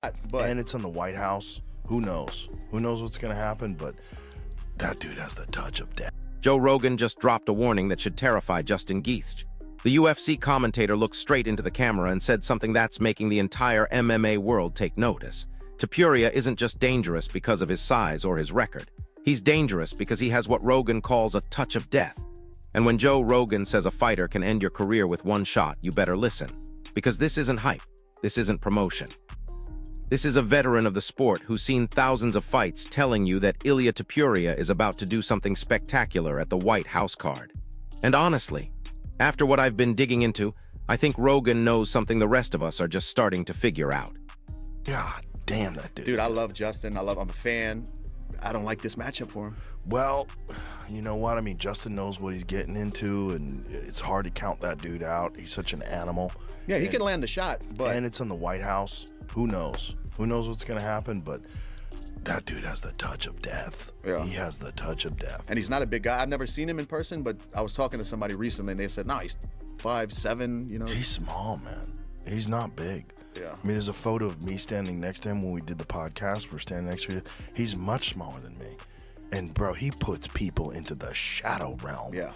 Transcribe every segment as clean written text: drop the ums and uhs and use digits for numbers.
And it's in the White House. Who knows? Who knows what's going to happen? But that dude has the touch of death. Joe Rogan just dropped a warning that should terrify Justin Gaethje. The UFC commentator looked straight into the camera and said something that's making the entire MMA world take notice. Topuria isn't just dangerous because of his size or his record. He's dangerous because he has what Rogan calls a touch of death. And when Joe Rogan says a fighter can end your career with one shot, you better listen. Because this isn't hype. This isn't promotion. This is a veteran of the sport who's seen thousands of fights telling you that Ilia Topuria is about to do something spectacular at the White House card. And honestly, after what I've been digging into, I think Rogan knows something the rest of us are just starting to figure out. God damn that dude. Dude, I love Justin. I'm a fan. I don't like this matchup for him. Well, you know what? I mean, Justin knows what he's getting into, and it's hard to count that dude out. He's such an animal. Yeah, he can land the shot, but... And it's in the White House. Who knows? Who knows what's going to happen? But that dude has the touch of death. Yeah. He has the touch of death. And he's not a big guy. I've never seen him in person, but I was talking to somebody recently, and they said, no, he's 5'7", you know? He's small, man. He's not big. Yeah. I mean, there's a photo of me standing next to him when we did the podcast. We're standing next to him. He's much smaller than me. And, bro, he puts people into the shadow realm. Yeah.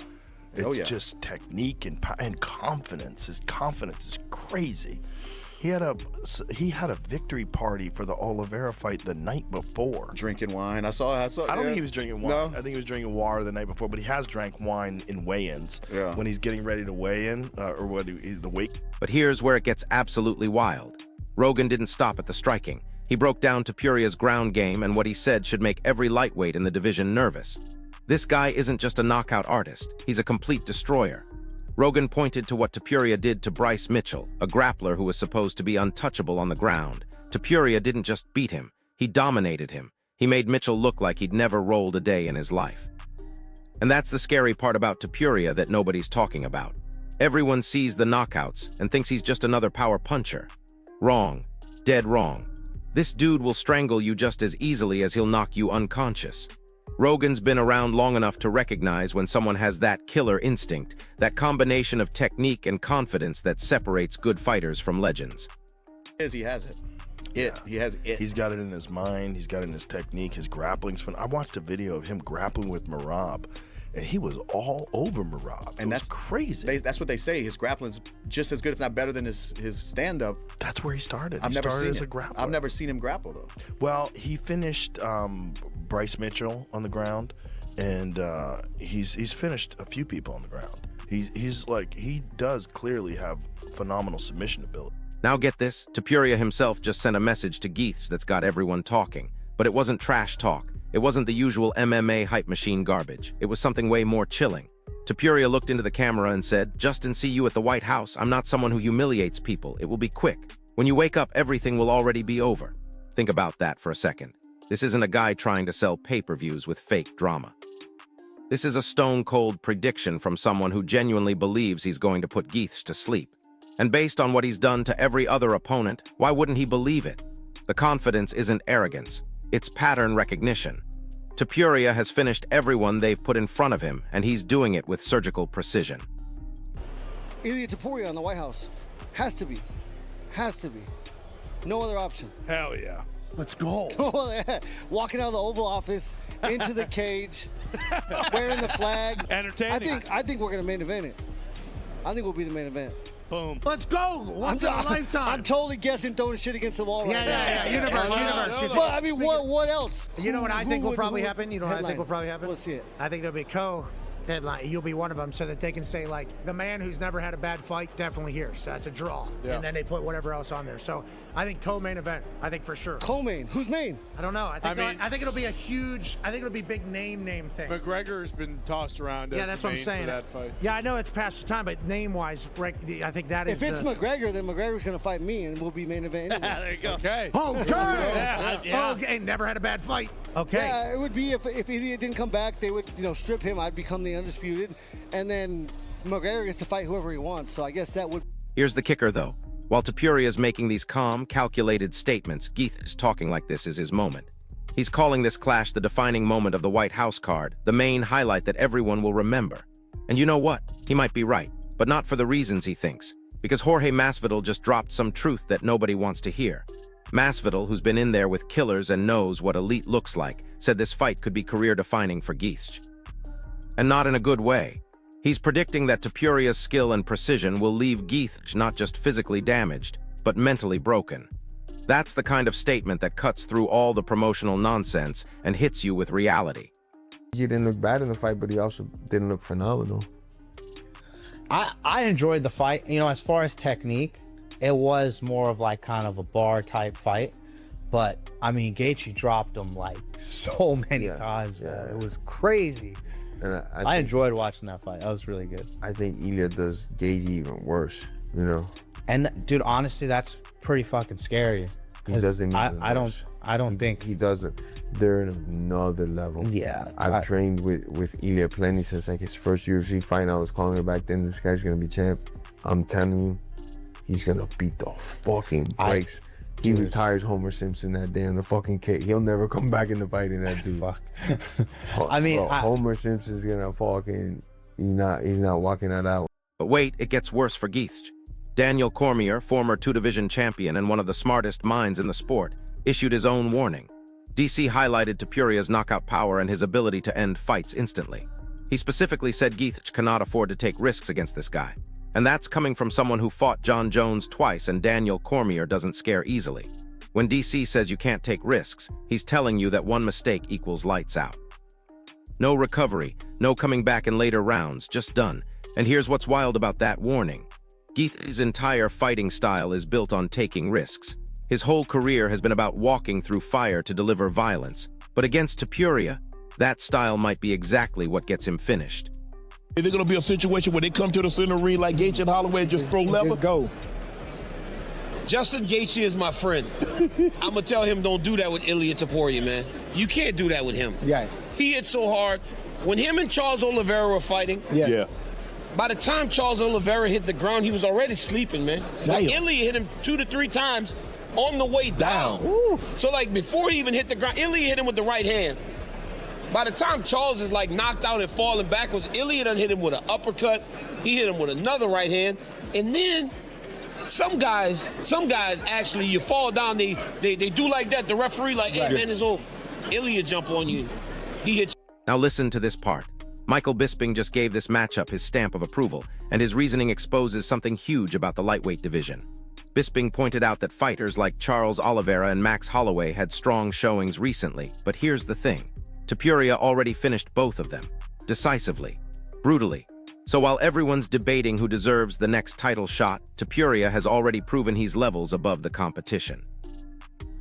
It's just technique and confidence. His confidence is crazy. He had a victory party for the Oliveira fight the night before. Drinking wine. I saw. I don't think he was drinking wine. No? I think he was drinking water the night before, but he has drank wine in weigh-ins. Yeah. When he's getting ready to weigh in, or what the weight. But here's where it gets absolutely wild. Rogan didn't stop at the striking. He broke down Topuria's ground game, and what he said should make every lightweight in the division nervous. This guy isn't just a knockout artist. He's a complete destroyer. Rogan pointed to what Topuria did to Bryce Mitchell, a grappler who was supposed to be untouchable on the ground. Topuria didn't just beat him, he dominated him. He made Mitchell look like he'd never rolled a day in his life. And that's the scary part about Topuria that nobody's talking about. Everyone sees the knockouts and thinks he's just another power puncher. Wrong. Dead wrong. This dude will strangle you just as easily as he'll knock you unconscious. Rogan's been around long enough to recognize when someone has that killer instinct, that combination of technique and confidence that separates good fighters from legends. He has it. He has it. He's got it in his mind. He's got it in his technique. His grappling's fun. I watched a video of him grappling with Merab, and he was all over Merab. And that's crazy. That's what they say. His grappling's just as good, if not better, than his stand-up. That's where he started. I've never seen as it. a grappler. I've never seen him grapple, though. Well, he finished Bryce Mitchell on the ground, and he's finished a few people on the ground. He does clearly have phenomenal submission ability. Now get this, Topuria himself just sent a message to Gaethje that's got everyone talking. But it wasn't trash talk. It wasn't the usual MMA hype machine garbage. It was something way more chilling. Topuria looked into the camera and said, "Justin, see you at the White House. I'm not someone who humiliates people. It will be quick. When you wake up, everything will already be over." Think about that for a second. This isn't a guy trying to sell pay-per-views with fake drama. This is a stone-cold prediction from someone who genuinely believes he's going to put Gaethje to sleep. And based on what he's done to every other opponent, why wouldn't he believe it? The confidence isn't arrogance. It's pattern recognition. Topuria has finished everyone they've put in front of him, and he's doing it with surgical precision. Ilia Topuria on the White House. Has to be. Has to be. No other option. Hell yeah. Let's go. Walking out of the Oval Office, into the cage, wearing the flag. Entertaining. I think we're going to main event it. I think we'll be the main event. Boom. Let's go. Once in a lifetime. I'm totally guessing throwing shit against the wall right now. Yeah. Universe. But I mean, what else? You know what I think will probably happen? You know what I think will probably happen? Let's see it. I think there'll be headline. You'll be one of them, so that they can say, like, the man who's never had a bad fight, definitely here. So that's a draw. Yeah. And then they put whatever else on there. So I think co-main event. I think for sure. Co-main. Who's main? I don't know. I think it'll be a huge. I think it'll be big name thing. McGregor's been tossed around. Yeah, that's what I'm saying. For that fight. Yeah, I know it's past the time, but name-wise, right, I think that is. If it's McGregor, then McGregor's gonna fight me, and we'll be main event anyway. There you go. Okay. Yeah. Okay. Never had a bad fight. Okay. Yeah, it would be if Ilia didn't come back, they would strip him. I'd become the undisputed, and then McGregor gets to fight whoever he wants. So I guess that would. Here's the kicker, though. While Topuria is making these calm, calculated statements, Gaethje's talking like this is his moment. He's calling this clash the defining moment of the White House card, the main highlight that everyone will remember. And you know what? He might be right, but not for the reasons he thinks. Because Jorge Masvidal just dropped some truth that nobody wants to hear. Masvidal, who's been in there with killers and knows what elite looks like, said this fight could be career-defining for Gaethje. And not in a good way. He's predicting that Topuria's skill and precision will leave Gaethje not just physically damaged, but mentally broken. That's the kind of statement that cuts through all the promotional nonsense and hits you with reality. He didn't look bad in the fight, but he also didn't look phenomenal. I enjoyed the fight. You know, as far as technique, it was more of like kind of a bar type fight. But I mean, Gaethje dropped him like so many times. Yeah, it was crazy. And I enjoyed watching that fight. That was really good. I think Ilia does Gaethje even worse, you know. And dude, honestly, that's pretty fucking scary. He doesn't. I don't think he doesn't. They're in another level. Yeah, I've trained with Ilia plenty since like his first UFC fight. I was calling it back then. This guy's gonna be champ. I'm telling you, he's gonna beat the fucking brakes. He retires Homer Simpson that day in the fucking cage. He'll never come back into fighting that dude. Fuck. I mean, bro, Homer Simpson's gonna fucking. He's not walking that out. But wait, it gets worse for Gaethje. Daniel Cormier, former two-division champion and one of the smartest minds in the sport, issued his own warning. DC highlighted Topuria's knockout power and his ability to end fights instantly. He specifically said Gaethje cannot afford to take risks against this guy. And that's coming from someone who fought John Jones twice, and Daniel Cormier doesn't scare easily. When DC says you can't take risks, he's telling you that one mistake equals lights out. No recovery, no coming back in later rounds, just done. And here's what's wild about that warning. Gaethje's entire fighting style is built on taking risks. His whole career has been about walking through fire to deliver violence. But against Topuria, that style might be exactly what gets him finished. Is there going to be a situation where they come to the center ring like Gaethje and Holloway and just throw levers? Just go. Justin Gaethje is my friend. I'm going to tell him don't do that with Ilia Topuria, man. You can't do that with him. Yeah. He hit so hard. When him and Charles Oliveira were fighting, by the time Charles Oliveira hit the ground, he was already sleeping, man. So Ilia hit him 2 to 3 times on the way down. So like before he even hit the ground, Ilia hit him with the right hand. By the time Charles is like knocked out and falling backwards, Ilia done hit him with an uppercut. He hit him with another right hand. And then some guys actually, you fall down, they do like that. The referee like, hey man, it's over. Ilia jump on you. He hit you. Now listen to this part. Michael Bisping just gave this matchup his stamp of approval, and his reasoning exposes something huge about the lightweight division. Bisping pointed out that fighters like Charles Oliveira and Max Holloway had strong showings recently, but here's the thing. Topuria already finished both of them, decisively, brutally. So while everyone's debating who deserves the next title shot, Topuria has already proven he's levels above the competition.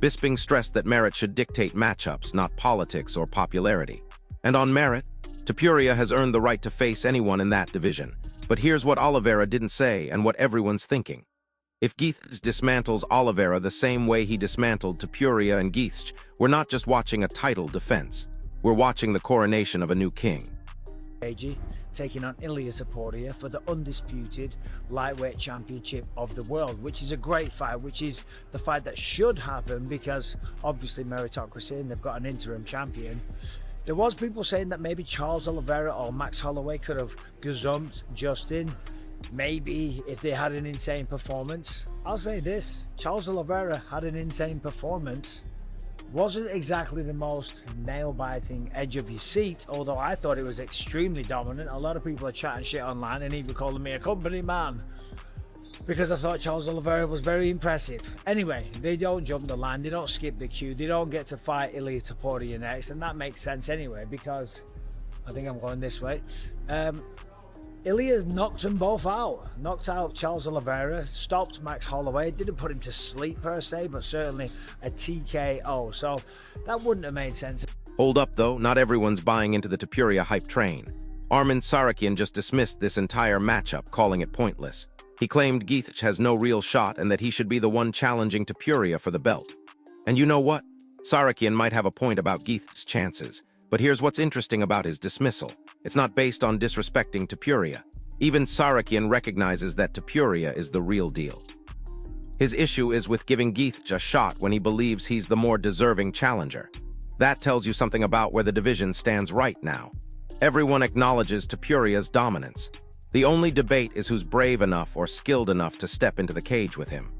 Bisping stressed that merit should dictate matchups, not politics or popularity. And on merit, Topuria has earned the right to face anyone in that division. But here's what Oliveira didn't say and what everyone's thinking. If Gaethje dismantles Oliveira the same way he dismantled Topuria and Gaethje, we're not just watching a title defense. We're watching the coronation of a new king. Gaethje taking on Ilia Topuria for the undisputed lightweight championship of the world, which is a great fight, which is the fight that should happen because obviously meritocracy and they've got an interim champion. There was people saying that maybe Charles Oliveira or Max Holloway could have gazumped Justin, maybe if they had an insane performance. I'll say this, Charles Oliveira had an insane performance. Wasn't exactly the most nail-biting edge of your seat, although I thought it was extremely dominant. A lot of people are chatting shit online and even calling me a company man because I thought Charles Oliveira was very impressive. Anyway, they don't jump the line, they don't skip the queue, they don't get to fight Ilia Topuria next, and that makes sense anyway because I think I'm going this way. Ilia knocked them both out. Knocked out Charles Oliveira, stopped Max Holloway, didn't put him to sleep per se, but certainly a TKO. So that wouldn't have made sense. Hold up though, not everyone's buying into the Topuria hype train. Arman Tsarukyan just dismissed this entire matchup, calling it pointless. He claimed Gaethje has no real shot and that he should be the one challenging Topuria for the belt. And you know what? Tsarukyan might have a point about Gaethje's chances, but here's what's interesting about his dismissal. It's not based on disrespecting Topuria. Even Tsarukyan recognizes that Topuria is the real deal. His issue is with giving Gaethje a shot when he believes he's the more deserving challenger. That tells you something about where the division stands right now. Everyone acknowledges Topuria's dominance. The only debate is who's brave enough or skilled enough to step into the cage with him.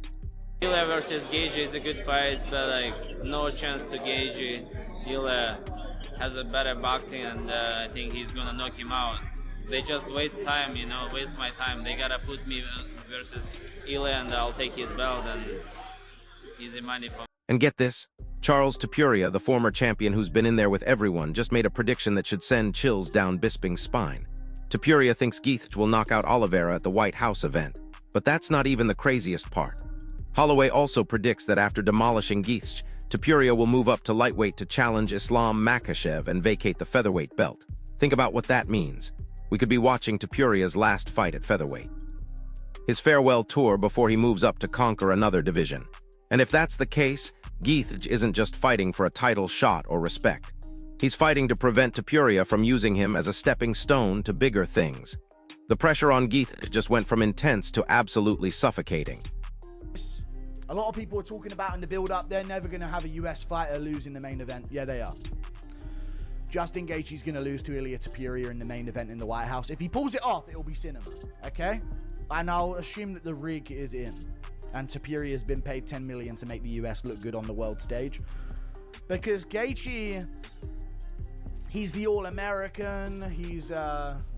Ilia versus Gaethje is a good fight, but like no chance to Gaethje. Ilia has a better boxing, and I think he's gonna knock him out. They just waste time, you know, waste my time. They gotta put me versus Ilia, and I'll take his belt, and easy money for me. And get this, Charles Topuria, the former champion who's been in there with everyone, just made a prediction that should send chills down Bisping's spine. Topuria thinks Gaethje will knock out Oliveira at the White House event. But that's not even the craziest part. Holloway also predicts that after demolishing Gaethje, Topuria will move up to lightweight to challenge Islam Makhachev and vacate the featherweight belt. Think about what that means. We could be watching Topuria's last fight at featherweight. His farewell tour before he moves up to conquer another division. And if that's the case, Gaethje isn't just fighting for a title shot or respect. He's fighting to prevent Topuria from using him as a stepping stone to bigger things. The pressure on Gaethje just went from intense to absolutely suffocating. A lot of people are talking about in the build-up, they're never going to have a US fighter lose in the main event. Yeah, they are. Justin Gaethje's going to lose to Ilia Topuria in the main event in the White House. If he pulls it off, it'll be cinema, okay? And I'll assume that the rig is in. And Topuria has been paid $10 million to make the US look good on the world stage. Because Gaethje, he's the all-American. He's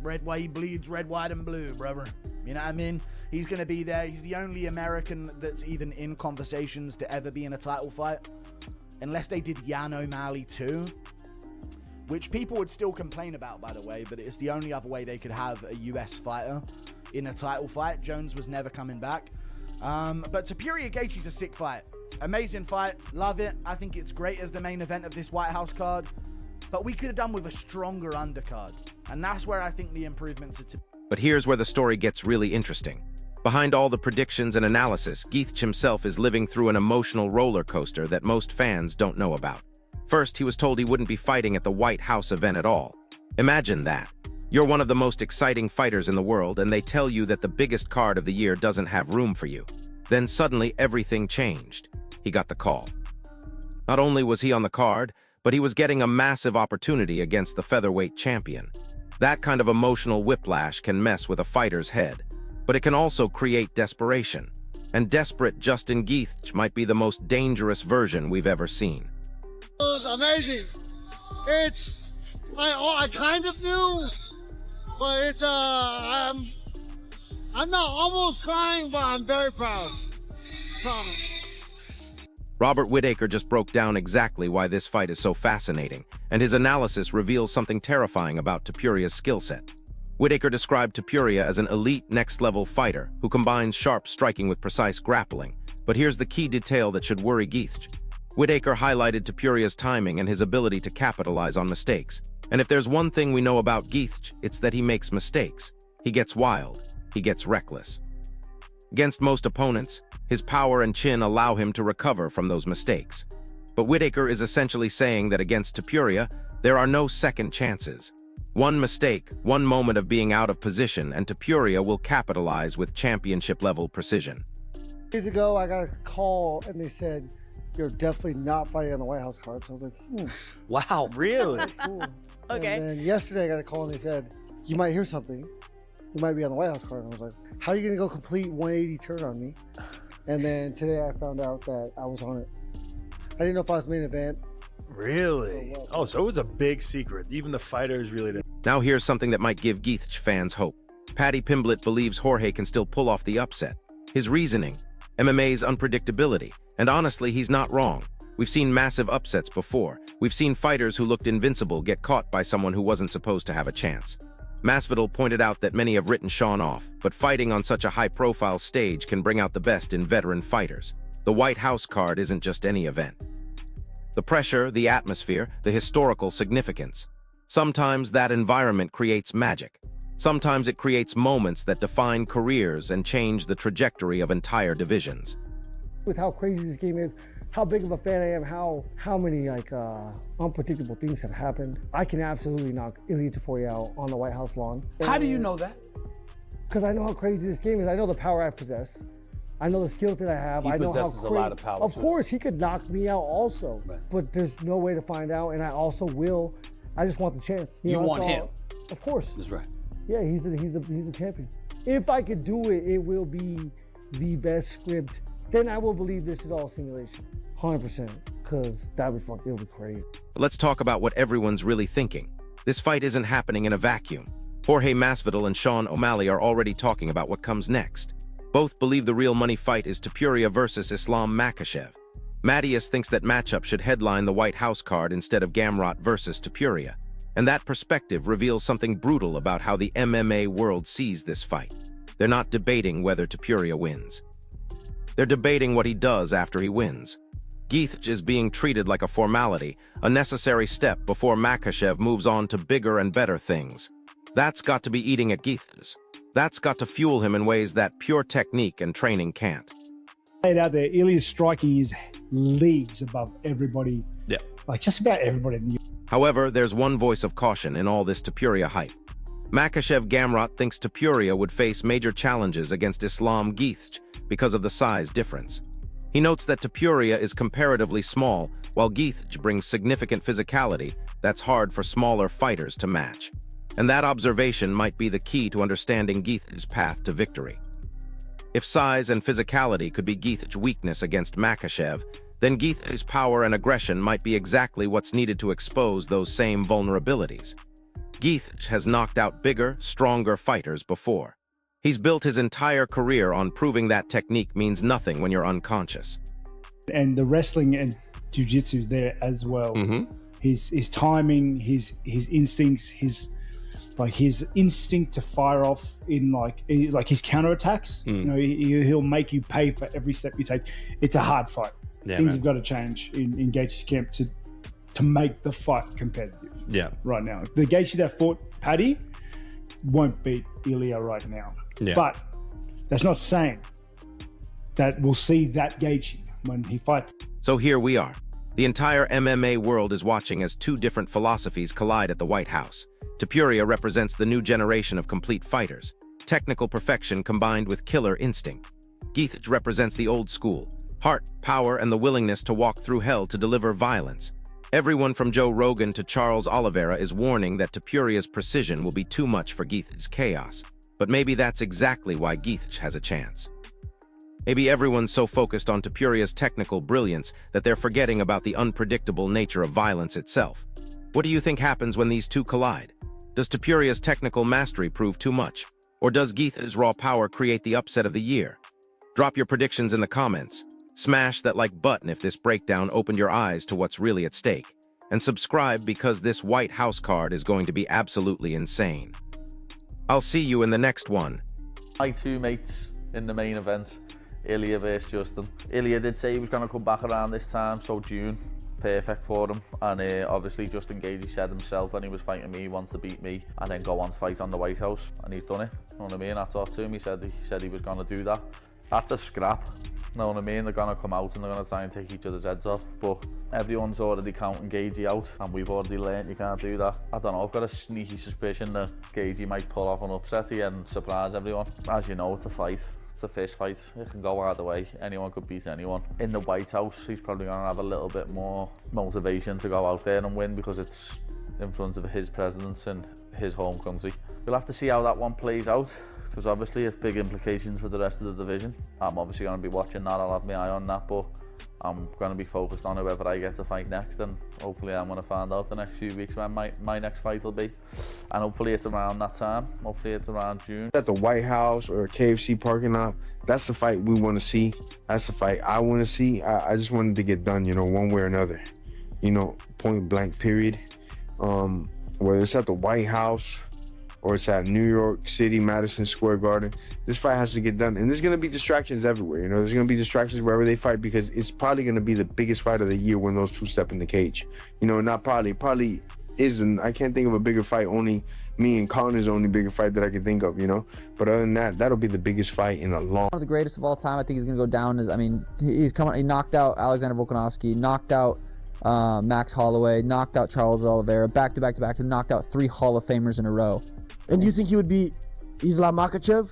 red, white, he bleeds red, white, and blue, brother. You know what I mean? He's going to be there. He's the only American that's even in conversations to ever be in a title fight. Unless they did Yan O'Malley too. Which people would still complain about, by the way. But it's the only other way they could have a US fighter in a title fight. Jones was never coming back. But Topuria Gaethje's a sick fight. Amazing fight. Love it. I think it's great as the main event of this White House card. But we could have done with a stronger undercard. And that's where I think the improvements are to. But here's where the story gets really interesting. Behind all the predictions and analysis, Gaethje himself is living through an emotional roller coaster that most fans don't know about. First, he was told he wouldn't be fighting at the White House event at all. Imagine that. You're one of the most exciting fighters in the world, and they tell you that the biggest card of the year doesn't have room for you. Then suddenly everything changed. He got the call. Not only was he on the card, but he was getting a massive opportunity against the featherweight champion. That kind of emotional whiplash can mess with a fighter's head, but it can also create desperation. And desperate Justin Gaethje might be the most dangerous version we've ever seen. It was amazing. It's, I kind of knew, but it's, I'm not almost crying, but I'm very proud. Promise. Robert Whittaker just broke down exactly why this fight is so fascinating, and his analysis reveals something terrifying about Topuria's skill set. Whittaker described Topuria as an elite next-level fighter who combines sharp striking with precise grappling. But here's the key detail that should worry Gaethje. Whittaker highlighted Topuria's timing and his ability to capitalize on mistakes. And if there's one thing we know about Gaethje, it's that he makes mistakes. He gets wild. He gets reckless. Against most opponents, his power and chin allow him to recover from those mistakes. But Whittaker is essentially saying that against Topuria, there are no second chances. One mistake, one moment of being out of position, and Topuria will capitalize with championship-level precision. Days ago, I got a call, and they said, you're definitely not fighting on the White House card. So I was like, Wow, really? Cool. Okay. And then yesterday, I got a call, and they said, you might hear something. You might be on the White House card. And I was like, how are you going to go complete 180 turn on me? And then today, I found out that I was on it. I didn't know if I was main event. Really? Oh, so it was a big secret. Even the fighters really didn't. Now here's something that might give Gaethje fans hope. Paddy Pimblett believes Jorge can still pull off the upset. His reasoning, MMA's unpredictability, and honestly, he's not wrong. We've seen massive upsets before. We've seen fighters who looked invincible get caught by someone who wasn't supposed to have a chance. Masvidal pointed out that many have written Sean off, but fighting on such a high-profile stage can bring out the best in veteran fighters. The White House card isn't just any event. The pressure, the atmosphere, the historical significance. Sometimes that environment creates magic. Sometimes it creates moments that define careers and change the trajectory of entire divisions. With how crazy this game is, how big of a fan I am, how many unpredictable things have happened. I can absolutely knock Ilia Topuria out on the White House lawn. How do you know that? Because I know how crazy this game is. I know the power I possess. I know the skills that I have. He I know possesses how a lot of power. Of too. course, he could knock me out also, Right. but there's no way to find out, and I also will. I just want the chance. You know, want that's him. all. Of course. That's right. Yeah, he's the champion. If I could do it, it will be the best script then I will believe this is all simulation. 100%. Because it'll be crazy. But let's talk about what everyone's really thinking. This fight isn't happening in a vacuum. Jorge Masvidal and Sean O'Malley are already talking about what comes next. Both believe the real money fight is Topuria versus Islam Makhachev. Mattias thinks that matchup should headline the White House card instead of Gamrot versus Topuria. And that perspective reveals something brutal about how the MMA world sees this fight. They're not debating whether Topuria wins. They're debating what he does after he wins. Gaethje is being treated like a formality, a necessary step before Makhachev moves on to bigger and better things. That's got to be eating at Gaethje's. That's got to fuel him in ways that pure technique and training can't. Out there, Ilia's striking is leagues above everybody. Yeah. Like just about everybody in the However, there's one voice of caution in all this Topuria hype. Makhachev Gamrot thinks Topuria would face major challenges against Islam Gaethje because of the size difference. He notes that Topuria is comparatively small, while Gaethje brings significant physicality that's hard for smaller fighters to match. And that observation might be the key to understanding Gaethje's path to victory. If size and physicality could be Gaethje's weakness against Makhachev, then Gaethje's power and aggression might be exactly what's needed to expose those same vulnerabilities. Gaethje has knocked out bigger, stronger fighters before. He's built his entire career on proving that technique means nothing when you're unconscious. And the wrestling and jiu-jitsu is there as well. His timing, his instincts, his instinct to fire off in like his counterattacks. You know, he'll make you pay for every step you take. It's a hard fight. Yeah, Things man. have got to change in Gaethje's camp to make the fight competitive. Yeah. Right now, the Gaethje that fought Paddy won't beat Ilia right now. Yeah. But that's not saying that we'll see that Gaethje when he fights. So here we are. The entire MMA world is watching as two different philosophies collide at the White House. Topuria represents the new generation of complete fighters, technical perfection combined with killer instinct. Gaethje represents the old school, heart, power, and the willingness to walk through hell to deliver violence. Everyone from Joe Rogan to Charles Oliveira is warning that Topuria's precision will be too much for Gaethje's chaos. But maybe that's exactly why Gaethje has a chance. Maybe everyone's so focused on Topuria's technical brilliance that they're forgetting about the unpredictable nature of violence itself. What do you think happens when these two collide? Does Topuria's technical mastery prove too much? Or does Gaethje's raw power create the upset of the year? Drop your predictions in the comments. Smash that like button if this breakdown opened your eyes to what's really at stake. And subscribe because this White House card is going to be absolutely insane. I'll see you in the next one. My two mates in the main event, Ilia versus Justin. Ilia did say he was going to come back around this time, so June, perfect for him. And obviously Justin Gaethje said himself when he was fighting me, he wants to beat me and then go on to fight on the White House, and he's done it. You know what I mean? I talked to him, he said he was going to do that. That's a scrap. You know what I mean? They're going to come out and they're going to try and take each other's heads off, but everyone's already counting Gaethje out and we've already learned you can't do that. I don't know, I've got a sneaky suspicion that Gaethje might pull off an upset here and surprise everyone. As you know, it's a fight. It's a fist fight. It can go either way. Anyone could beat anyone. In the White House, he's probably going to have a little bit more motivation to go out there and win because it's in front of his presidents and his home country. We'll have to see how that one plays out, because obviously it's big implications for the rest of the division. I'm obviously going to be watching that, I'll have my eye on that, but I'm going to be focused on whoever I get to fight next, and hopefully I'm going to find out the next few weeks when my next fight will be, and hopefully it's around that time. Hopefully it's around June. At the White House or KFC parking lot, that's the fight we want to see. That's the fight I want to see. I just wanted to get done, you know, one way or another, you know, point blank period. Whether it's at the White House or it's at New York City, Madison Square Garden, this fight has to get done. And there's going to be distractions everywhere. You know, there's going to be distractions wherever they fight, because it's probably going to be the biggest fight of the year when those two step in the cage. You know, not probably isn't. I can't think of a bigger fight. Only me and Connor's the only bigger fight that I can think of, you know. But other than that, that'll be the biggest fight in a long. One of the greatest of all time. I think he's going to go down as, I mean, he knocked out Alexander Volkanovski, knocked out Max Holloway, knocked out Charles Oliveira, back to back to back, and knocked out 3 Hall of Famers in a row. And do you think he would beat Islam Makhachev?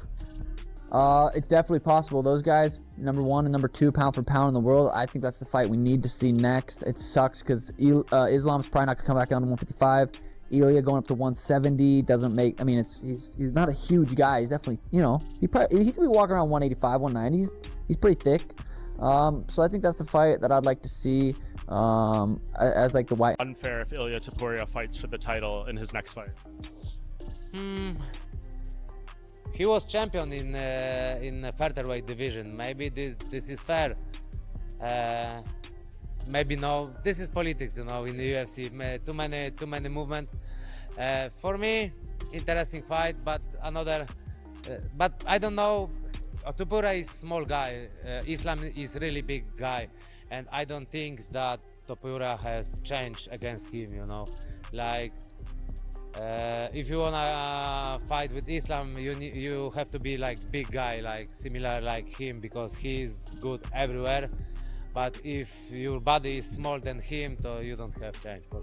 It's definitely possible. Those guys, number 1 and number 2 pound for pound in the world, I think that's the fight we need to see next. It sucks because Islam's probably not going to come back down to 155. Ilia going up to 170 doesn't make, I mean, he's not a huge guy. He's definitely, you know, he could be walking around 185, 190. He's pretty thick. So I think that's the fight that I'd like to see as like the white. Unfair if Ilia Topuria fights for the title in his next fight. He was champion in the featherweight division. Maybe this is fair. Maybe no. This is politics, you know, in the UFC. Too many movement. For me, interesting fight, but another. But I don't know. Topuria is small guy. Islam is really big guy, and I don't think that Topuria has changed against him. You know, like. If you wanna fight with Islam, you have to be like big guy, like similar like him, because he's good everywhere. But if your body is smaller than him, so you don't have change for sure.